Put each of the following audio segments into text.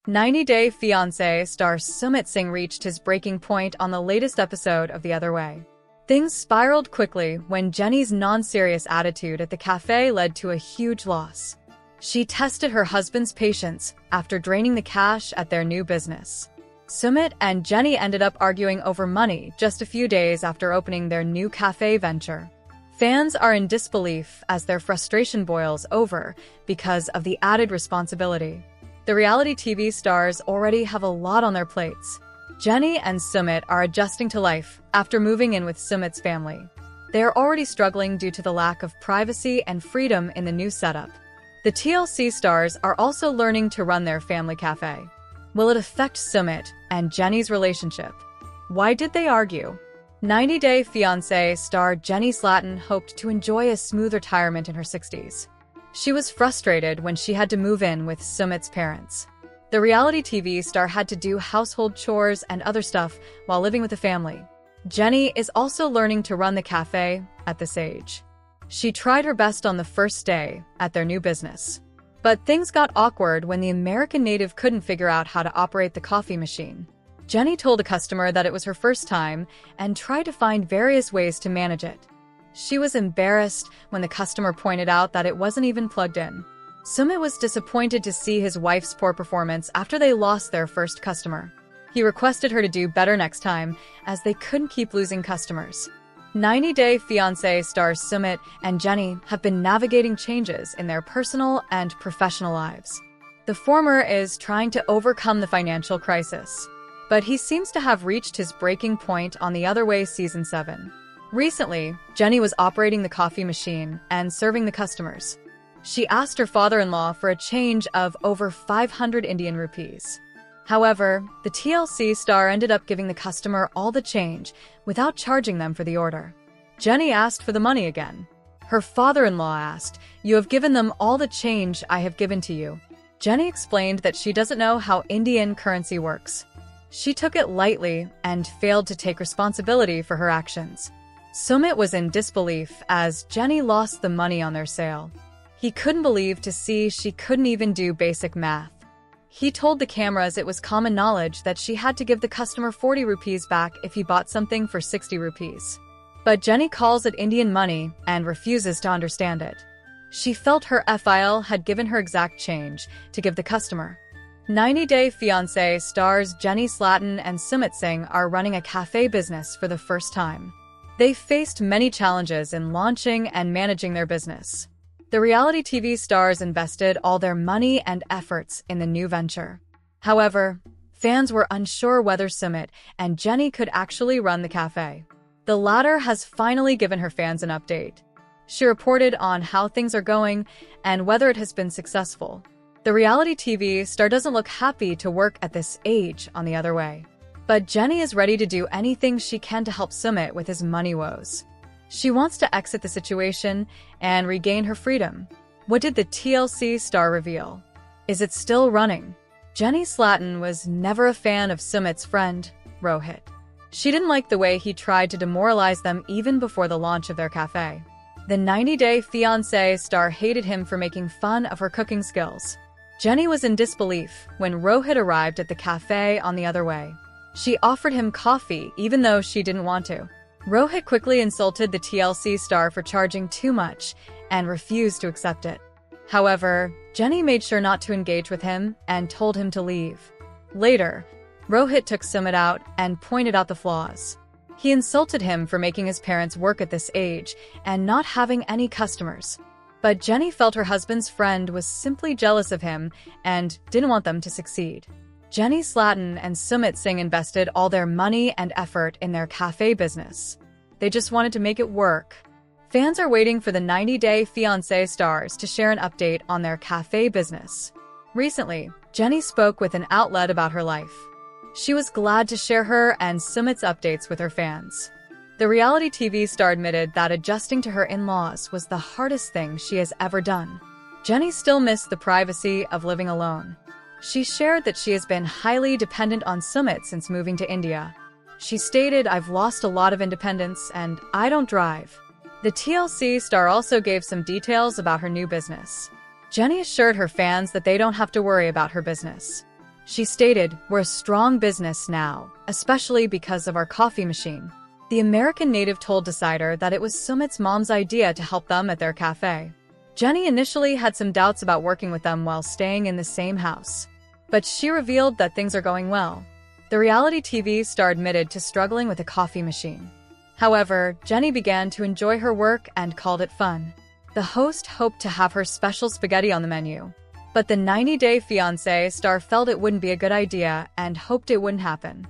90-Day Fiancé star Sumit Singh reached his breaking point on the latest episode of The Other Way. Things spiraled quickly when Jenny's non-serious attitude at the cafe led to a huge loss. She tested her husband's patience after draining the cash at their new business. Sumit and Jenny ended up arguing over money just a few days after opening their new cafe venture. Fans are in disbelief as their frustration boils over because of the added responsibility. The reality TV stars already have a lot on their plates. Jenny and Sumit are adjusting to life after moving in with Sumit's family. They are already struggling due to the lack of privacy and freedom in the new setup. The TLC stars are also learning to run their family cafe. Will it affect Sumit and Jenny's relationship? Why did they argue? 90-Day Fiancé star Jenny Slatin hoped to enjoy a smooth retirement in her 60s. She was frustrated when she had to move in with Sumit's parents. The reality TV star had to do household chores and other stuff while living with the family. Jenny is also learning to run the cafe at this age. She tried her best on the first day at their new business. But things got awkward when the American native couldn't figure out how to operate the coffee machine. Jenny told a customer that it was her first time and tried to find various ways to manage it. She was embarrassed when the customer pointed out that it wasn't even plugged in. Sumit was disappointed to see his wife's poor performance after they lost their first customer. He requested her to do better next time, as they couldn't keep losing customers. 90-Day Fiancé stars Sumit and Jenny have been navigating changes in their personal and professional lives. The former is trying to overcome the financial crisis, but he seems to have reached his breaking point on The Other Way Season 7. Recently, Jenny was operating the coffee machine and serving the customers. She asked her father-in-law for a change of over 500 Indian rupees. However, the TLC star ended up giving the customer all the change without charging them for the order. Jenny asked for the money again. Her father-in-law asked, "You have given them all the change I have given to you." Jenny explained that she doesn't know how Indian currency works. She took it lightly and failed to take responsibility for her actions. Sumit was in disbelief as Jenny lost the money on their sale. He couldn't believe to see she couldn't even do basic math. He told the cameras it was common knowledge that she had to give the customer 40 rupees back if he bought something for 60 rupees. But Jenny calls it Indian money and refuses to understand it. She felt her FIL had given her exact change to give the customer. 90-Day Fiancé stars Jenny Slatin and Sumit Singh are running a cafe business for the first time. They faced many challenges in launching and managing their business. The reality TV stars invested all their money and efforts in the new venture. However, fans were unsure whether Sumit and Jenny could actually run the cafe. The latter has finally given her fans an update. She reported on how things are going and whether it has been successful. The reality TV star doesn't look happy to work at this age on The Other Way. But Jenny is ready to do anything she can to help Sumit with his money woes. She wants to exit the situation and regain her freedom. What did the TLC star reveal? Is it still running? Jenny Slatin was never a fan of Sumit's friend, Rohit. She didn't like the way he tried to demoralize them even before the launch of their cafe. The 90-Day Fiancé star hated him for making fun of her cooking skills. Jenny was in disbelief when Rohit arrived at the cafe on The Other Way. She offered him coffee even though she didn't want to. Rohit quickly insulted the TLC star for charging too much and refused to accept it. However, Jenny made sure not to engage with him and told him to leave. Later, Rohit took Sumit out and pointed out the flaws. He insulted him for making his parents work at this age and not having any customers. But Jenny felt her husband's friend was simply jealous of him and didn't want them to succeed. Jenny Slatin and Sumit Singh invested all their money and effort in their cafe business. They just wanted to make it work. Fans are waiting for the 90-Day Fiancé stars to share an update on their cafe business. Recently, Jenny spoke with an outlet about her life. She was glad to share her and Sumit's updates with her fans. The reality TV star admitted that adjusting to her in-laws was the hardest thing she has ever done. Jenny still missed the privacy of living alone. She shared that she has been highly dependent on Sumit since moving to India. She stated, "I've lost a lot of independence and I don't drive." The TLC star also gave some details about her new business. Jenny assured her fans that they don't have to worry about her business. She stated, "We're a strong business now, especially because of our coffee machine." The American native told Decider that it was Sumit's mom's idea to help them at their cafe. Jenny initially had some doubts about working with them while staying in the same house, but she revealed that things are going well. The reality TV star admitted to struggling with a coffee machine. However, Jenny began to enjoy her work and called it fun. The host hoped to have her special spaghetti on the menu, but the 90-Day Fiancé star felt it wouldn't be a good idea and hoped it wouldn't happen.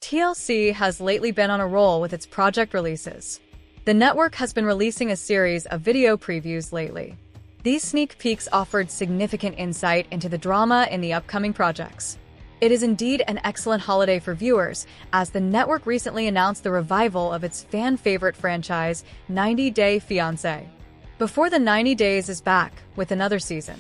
TLC has lately been on a roll with its project releases. The network has been releasing a series of video previews lately. These sneak peeks offered significant insight into the drama in the upcoming projects. It is indeed an excellent holiday for viewers, as the network recently announced the revival of its fan-favorite franchise, 90-Day Fiancé. Before the 90 Days is back with another season.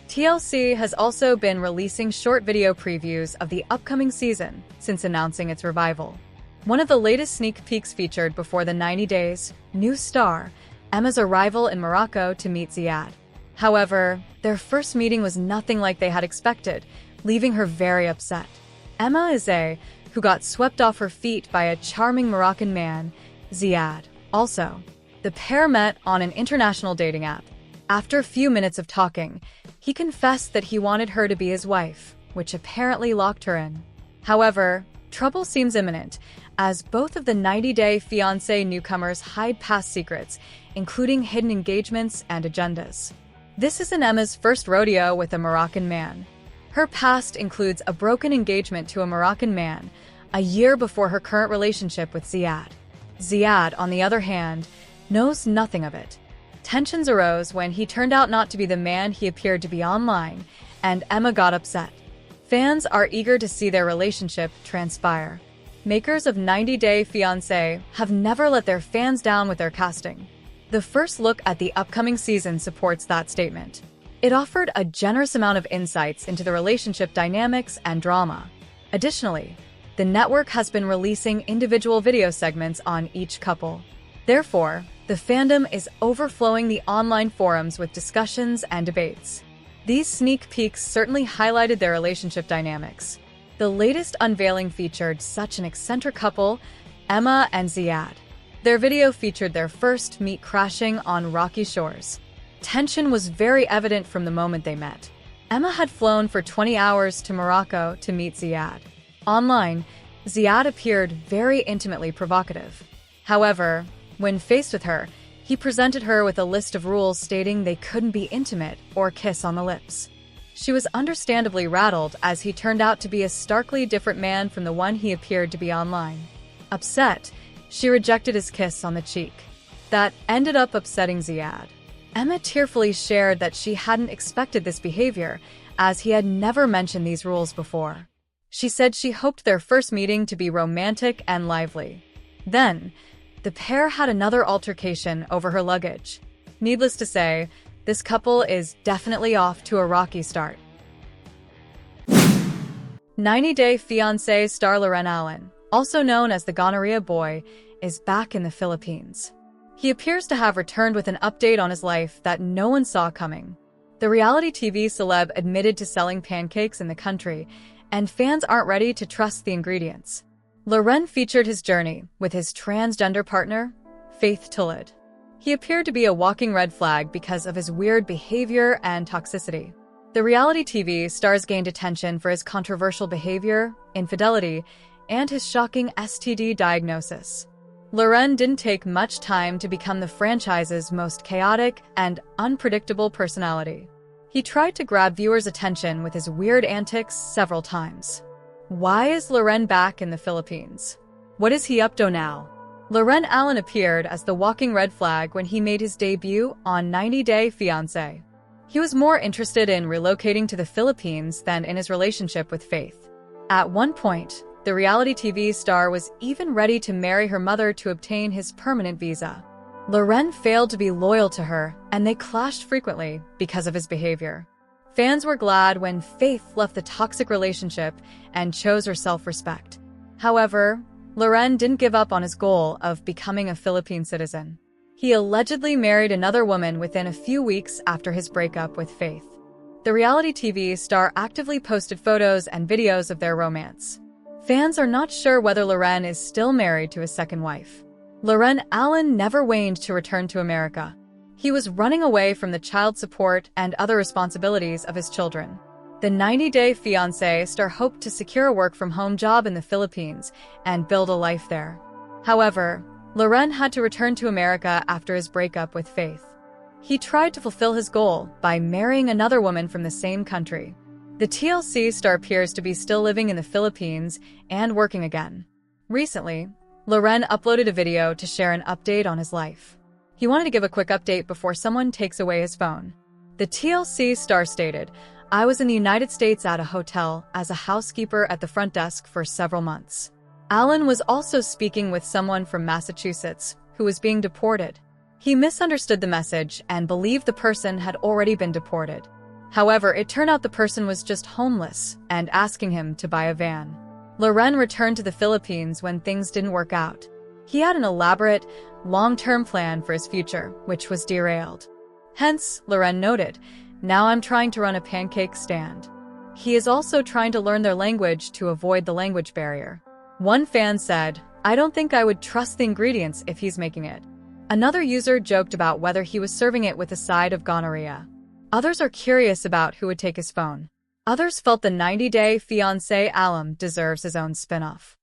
TLC has also been releasing short video previews of the upcoming season since announcing its revival. One of the latest sneak peeks featured before the 90 Days, new star, Emma's arrival in Morocco to meet Ziad. However, their first meeting was nothing like they had expected, leaving her very upset. Emma is who got swept off her feet by a charming Moroccan man, Ziad. Also, the pair met on an international dating app. After a few minutes of talking, he confessed that he wanted her to be his wife, which apparently locked her in. However, trouble seems imminent, as both of the 90-Day Fiancé newcomers hide past secrets, including hidden engagements and agendas. This isn't Emma's first rodeo with a Moroccan man. Her past includes a broken engagement to a Moroccan man, a year before her current relationship with Ziad. Ziad, on the other hand, knows nothing of it. Tensions arose when he turned out not to be the man he appeared to be online, and Emma got upset. Fans are eager to see their relationship transpire. Makers of 90-Day Fiancé have never let their fans down with their casting. The first look at the upcoming season supports that statement. It offered a generous amount of insights into the relationship dynamics and drama. Additionally, the network has been releasing individual video segments on each couple. Therefore, the fandom is overflowing the online forums with discussions and debates. These sneak peeks certainly highlighted their relationship dynamics. The latest unveiling featured such an eccentric couple, Emma and Ziad. Their video featured their first meet crashing on rocky shores. Tension was very evident from the moment they met. Emma had flown for 20 hours to Morocco to meet Ziad. Online, Ziad appeared very intimately provocative. However, when faced with her, he presented her with a list of rules stating they couldn't be intimate or kiss on the lips. She was understandably rattled as he turned out to be a starkly different man from the one he appeared to be online. Upset, she rejected his kiss on the cheek. That ended up upsetting Ziad. Emma tearfully shared that she hadn't expected this behavior, as he had never mentioned these rules before. She said she hoped their first meeting to be romantic and lively. Then, the pair had another altercation over her luggage. Needless to say, this couple is definitely off to a rocky start. 90-Day Fiancé star Loren Allen, also known as the Gonorrhea Boy, is back in the Philippines. He appears to have returned with an update on his life that no one saw coming. The reality TV celeb admitted to selling pancakes in the country, and fans aren't ready to trust the ingredients. Loren featured his journey with his transgender partner, Faith Tulid. He appeared to be a walking red flag because of his weird behavior and toxicity. The reality TV stars gained attention for his controversial behavior, infidelity, and his shocking STD diagnosis. Loren didn't take much time to become the franchise's most chaotic and unpredictable personality. He tried to grab viewers' attention with his weird antics several times. Why is Loren back in the Philippines? What is he up to now? Loren Allen appeared as the walking red flag when he made his debut on 90-Day Fiancé. He was more interested in relocating to the Philippines than in his relationship with Faith. At one point, the reality TV star was even ready to marry her mother to obtain his permanent visa. Loren failed to be loyal to her, and they clashed frequently because of his behavior. Fans were glad when Faith left the toxic relationship and chose her self-respect. However, Loren didn't give up on his goal of becoming a Philippine citizen. He allegedly married another woman within a few weeks after his breakup with Faith. The reality TV star actively posted photos and videos of their romance. Fans are not sure whether Loren is still married to his second wife. Loren Allen never waned to return to America. He was running away from the child support and other responsibilities of his children. The 90-day Fiancé star hoped to secure a work-from-home job in the Philippines and build a life there. However, Loren had to return to America after his breakup with Faith. He tried to fulfill his goal by marrying another woman from the same country. The TLC star appears to be still living in the Philippines and working again. Recently, Loren uploaded a video to share an update on his life. He wanted to give a quick update before someone takes away his phone. The TLC star stated, "I was in the United States at a hotel as a housekeeper at the front desk for several months." Allen was also speaking with someone from Massachusetts who was being deported. He misunderstood the message and believed the person had already been deported. However, it turned out the person was just homeless and asking him to buy a van. Loren returned to the Philippines when things didn't work out. He had an elaborate, long-term plan for his future, which was derailed. Hence, Loren noted, "Now I'm trying to run a pancake stand." He is also trying to learn their language to avoid the language barrier. One fan said, "I don't think I would trust the ingredients if he's making it." Another user joked about whether he was serving it with a side of gonorrhea. Others are curious about who would take his phone. Others felt the 90-day Fiancé alum deserves his own spin-off.